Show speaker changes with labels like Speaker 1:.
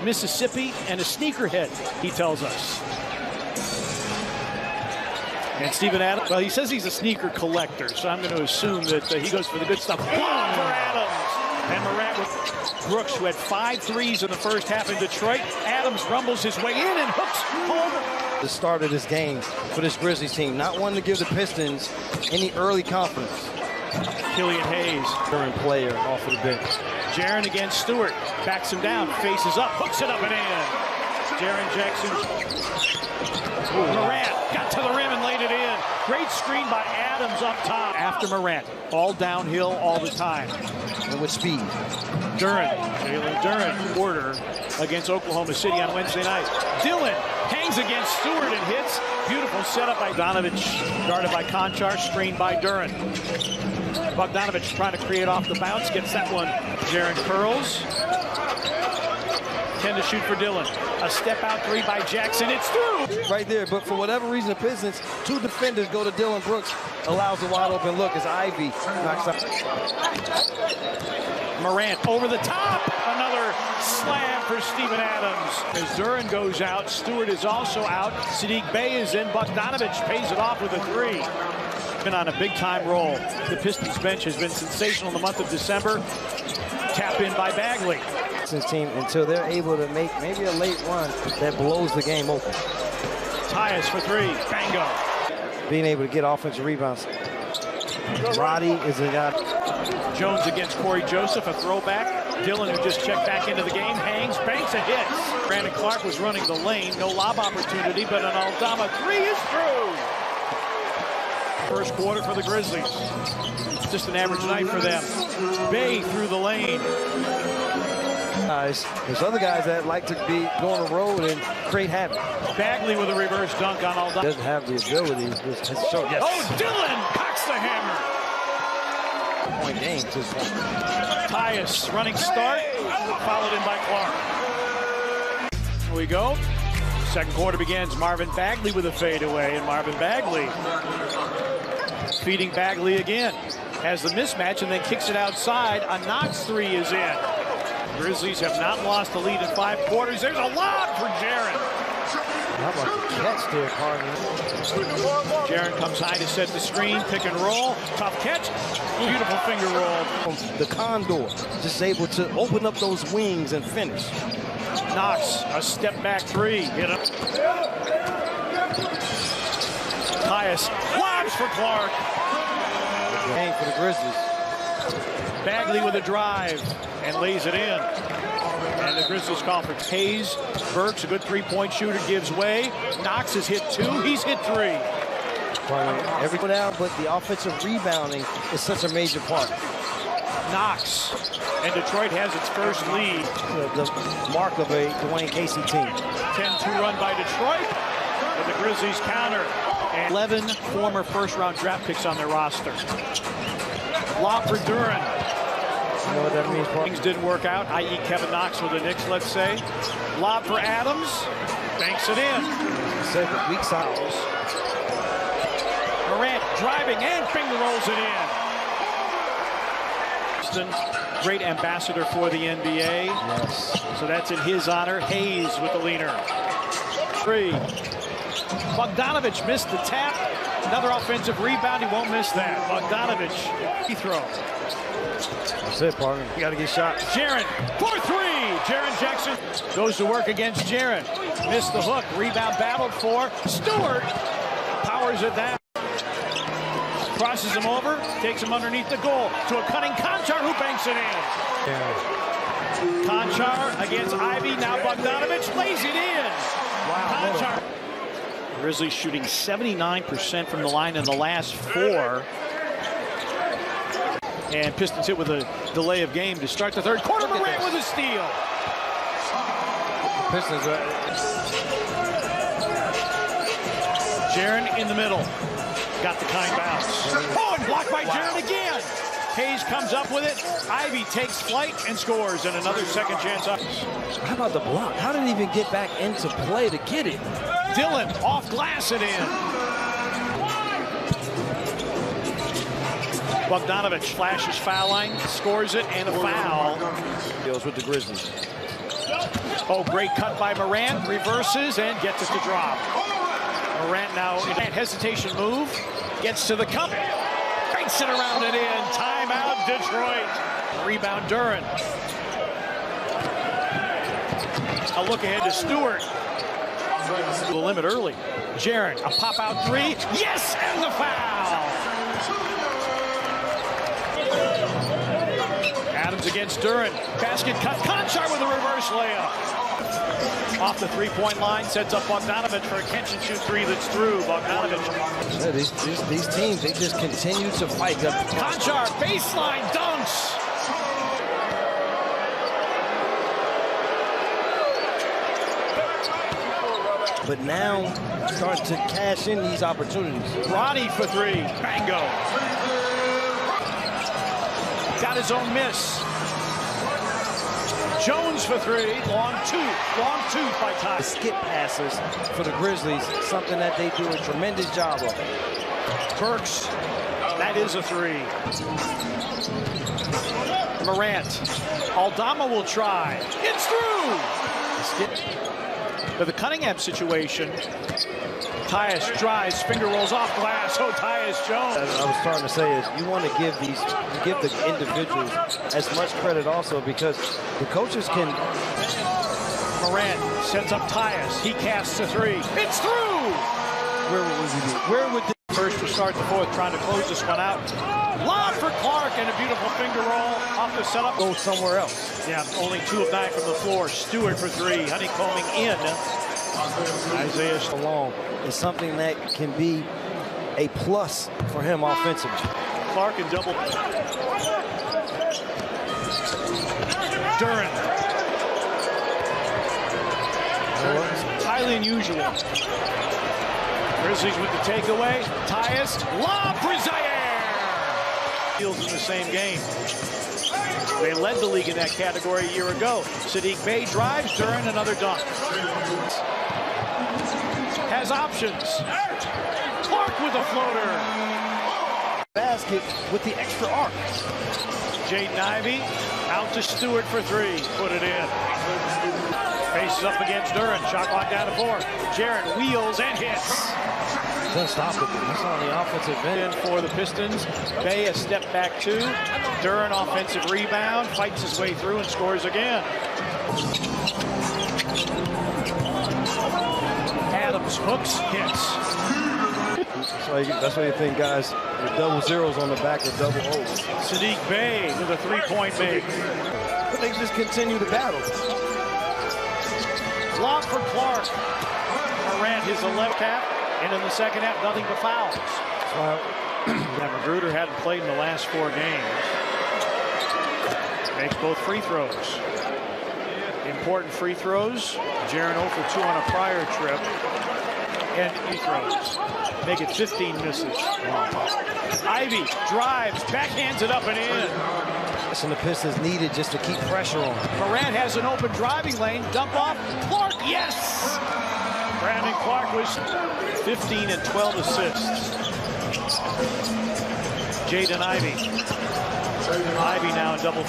Speaker 1: Mississippi, and a sneakerhead, he tells us. And Steven Adams, well, he says he's a sneaker collector, so I'm going to assume that he goes for the good stuff. Boom for Adams. And Morant with Brooks, who had 5 threes in the first half in Detroit. Adams rumbles his way in and hooks home.
Speaker 2: The start of this game for this Grizzlies team, not wanting to give the Pistons any early confidence.
Speaker 1: Killian Hayes.
Speaker 2: Current player off of the bench.
Speaker 1: Jaren against Stewart. Backs him down, faces up, hooks it up and in. Jaren Jackson. Morant got to the rim and laid it in. Great screen by Adams up top. After Morant, all downhill all the time.
Speaker 2: And with speed.
Speaker 1: Jalen Duren, order against Oklahoma City on Wednesday night. Dillon hangs against Stewart and hits. Beautiful setup by Bogdanovich, guarded by Konchar, screened by Duren. Bogdanovich trying to create off the bounce, gets that one. Jaren curls. 10 to shoot for Dillon. A step out 3 by Jackson. It's through.
Speaker 2: Right there, but for whatever reason, the Pistons, 2 defenders go to Dillon Brooks, allows a wide open look as Ivy knocks out.
Speaker 1: Morant over the top. Another slam for Steven Adams. As Duren goes out, Stewart is also out. Sadiq Bey is in. Bogdanovich pays it off with a 3. Been on a big-time roll. The Pistons bench has been sensational in the month of December. Tap in by Bagley.
Speaker 2: Team until they're able to make maybe a late run that blows the game open.
Speaker 1: Tyus for 3. Bango.
Speaker 2: Being able to get offensive rebounds. Roddy is a guy.
Speaker 1: Jones against Corey Joseph, a throwback. Dillon, who just checked back into the game, hangs, banks, and hits. Brandon Clark was running the lane. No lob opportunity, but an Aldama 3 is through. First quarter for the Grizzlies. Just an average night for them. Bey through the lane.
Speaker 2: There's other guys that like to be go on the road and create havoc.
Speaker 1: Bagley with a reverse dunk on Aldama.
Speaker 2: Doesn't have the ability. Yes.
Speaker 1: Oh, Dillon cocks the hammer.
Speaker 2: Point game to this point.
Speaker 1: Tyus running start, followed in by Clark. Here we go. Second quarter begins. Marvin Bagley with a fadeaway, and Marvin Bagley feeding Bagley again. Has the mismatch and then kicks it outside. A Knox 3 is in. Grizzlies have not lost the lead in 5 quarters. There's a lob for Jaren.
Speaker 2: How about the catch there, Carter?
Speaker 1: Jaren comes high to set the screen, pick and roll. Tough catch. Beautiful finger roll.
Speaker 2: The condor just able to open up those wings and finish.
Speaker 1: Knox, a step back 3. Hit him. Tyus lobs for Clark.
Speaker 2: Game for the Grizzlies.
Speaker 1: Bagley with a drive and lays it in. And the Grizzlies call for Hayes. Burks, a good 3-point shooter, gives way. Knox has hit 2. He's hit 3.
Speaker 2: Everyone out, but the offensive rebounding is such a major part.
Speaker 1: Knox. And Detroit has its first lead.
Speaker 2: The mark of a Dwayne Casey team.
Speaker 1: 10-2 run by Detroit. But the Grizzlies counter. And 11 former first-round draft picks on their roster. Lob for Duren.
Speaker 2: You know what that means, Paul?
Speaker 1: Things didn't work out, i.e. Kevin Knox with the Knicks, let's say. Lob for Adams. Banks it in.
Speaker 2: Second weak side.
Speaker 1: Morant driving and finger rolls it in. Great ambassador for the NBA.
Speaker 2: Yes.
Speaker 1: So that's in his honor. Hayes with the leaner. 3. Bogdanovich missed the tap. Another offensive rebound. He won't miss that. Bogdanovich, free throw.
Speaker 2: That's it, partner. You got to get shot.
Speaker 1: Jaren for 3. Jaren Jackson goes to work against Jaren. Missed the hook. Rebound battled for Stewart. Powers it down. Crosses him over. Takes him underneath the goal to a cutting Konchar who banks it in.
Speaker 2: Yeah.
Speaker 1: Konchar against Ivy. Now Bogdanovich lays it in.
Speaker 2: Wow.
Speaker 1: Konchar. Grizzlies shooting 79% from the line in the last 4. And Pistons hit with a delay of game to start the third quarter. Morant with a steal.
Speaker 2: Pistons.
Speaker 1: Jaren in the middle. Got the kind bounce. Oh, and blocked by Jaren again. Hayes comes up with it. Ivy takes flight and scores, and another second chance up.
Speaker 2: How about the block? How did he even get back into play to get it?
Speaker 1: Dillon off glass it in. Bogdanovich flashes foul line, scores it, and a foul.
Speaker 2: Deals with the Grizzlies.
Speaker 1: Oh, great cut by Morant. Reverses and gets it to drop. Morant now in a hesitation move. Gets to the cup. Cranks it around and in. Timeout, Detroit. Rebound, Duren. A look ahead to Stewart. The limit early. Jaren, a pop-out three. Yes, and the foul. Adams against Duren. Basket cut. Conchar with a reverse layup. Off the three-point line, sets up Bogdanovich for a catch-and-shoot three that's through. Bogdanovich.
Speaker 2: Yeah, these teams, they just continue to fight.
Speaker 1: Conchar, baseline, dunks.
Speaker 2: But now, starting to cash in these opportunities.
Speaker 1: Roddy for three. Bango. Got his own miss. Jones for three. Long two by Ty.
Speaker 2: The skip passes for the Grizzlies, something that they do a tremendous job of.
Speaker 1: Burks. That is a three. Morant. Aldama will try. It's through. But the Cunningham situation, Tyus drives, finger rolls off glass. Oh, Tyus Jones.
Speaker 2: As I was starting to say is you want to give the individuals as much credit also because the coaches can.
Speaker 1: Morant sets up Tyus. He casts a three. It's through.
Speaker 2: Where would we be? Where would the
Speaker 1: first to start the fourth, trying to close this one out. Lob for Clark and a beautiful finger roll off the setup.
Speaker 2: Go somewhere else.
Speaker 1: Yeah, only 2 of 9 from the floor. Stewart for three. Honeycombing in. Isaiah
Speaker 2: along is something that can be a plus for him offensively.
Speaker 1: Clark in double. Duren. Highly unusual. Grizzlies with the takeaway. Tyus. Lob for Zaire. Fields in the same game. They led the league in that category a year ago. Saddiq Bey drives. Duren, another dunk. Has options. Clark with a floater.
Speaker 2: Basket with the extra arc.
Speaker 1: Jaden Ivey out to Stewart for three. Put it in. Faces up against Duren. Shot clock down to 4. Jaren wheels and hits.
Speaker 2: Unstoppable. That's on the offensive end
Speaker 1: for the Pistons. Bey a step back 2. Duren offensive rebound. Fights his way through and scores again. Adams hooks, hits.
Speaker 2: That's why you think guys with double zeros on the back or double O's.
Speaker 1: Saddiq Bey with a 3-point make.
Speaker 2: But they just continue to battle.
Speaker 1: Lob for Clark. Morant his 11th half, and in the second half, nothing but fouls. Magruder hadn't played in the last 4 games. Makes both free throws. Important free throws. Jaren 0 for 2 on a prior trip. And free throws. Make it 15 misses. Ivey drives, backhands it up and in.
Speaker 2: And the Pistons needed just to keep pressure on.
Speaker 1: Morant has an open driving lane. Dump off. Clark, yes! Brandon Clark was 15 and 12 assists. Jaden Ivey. Ivey now in double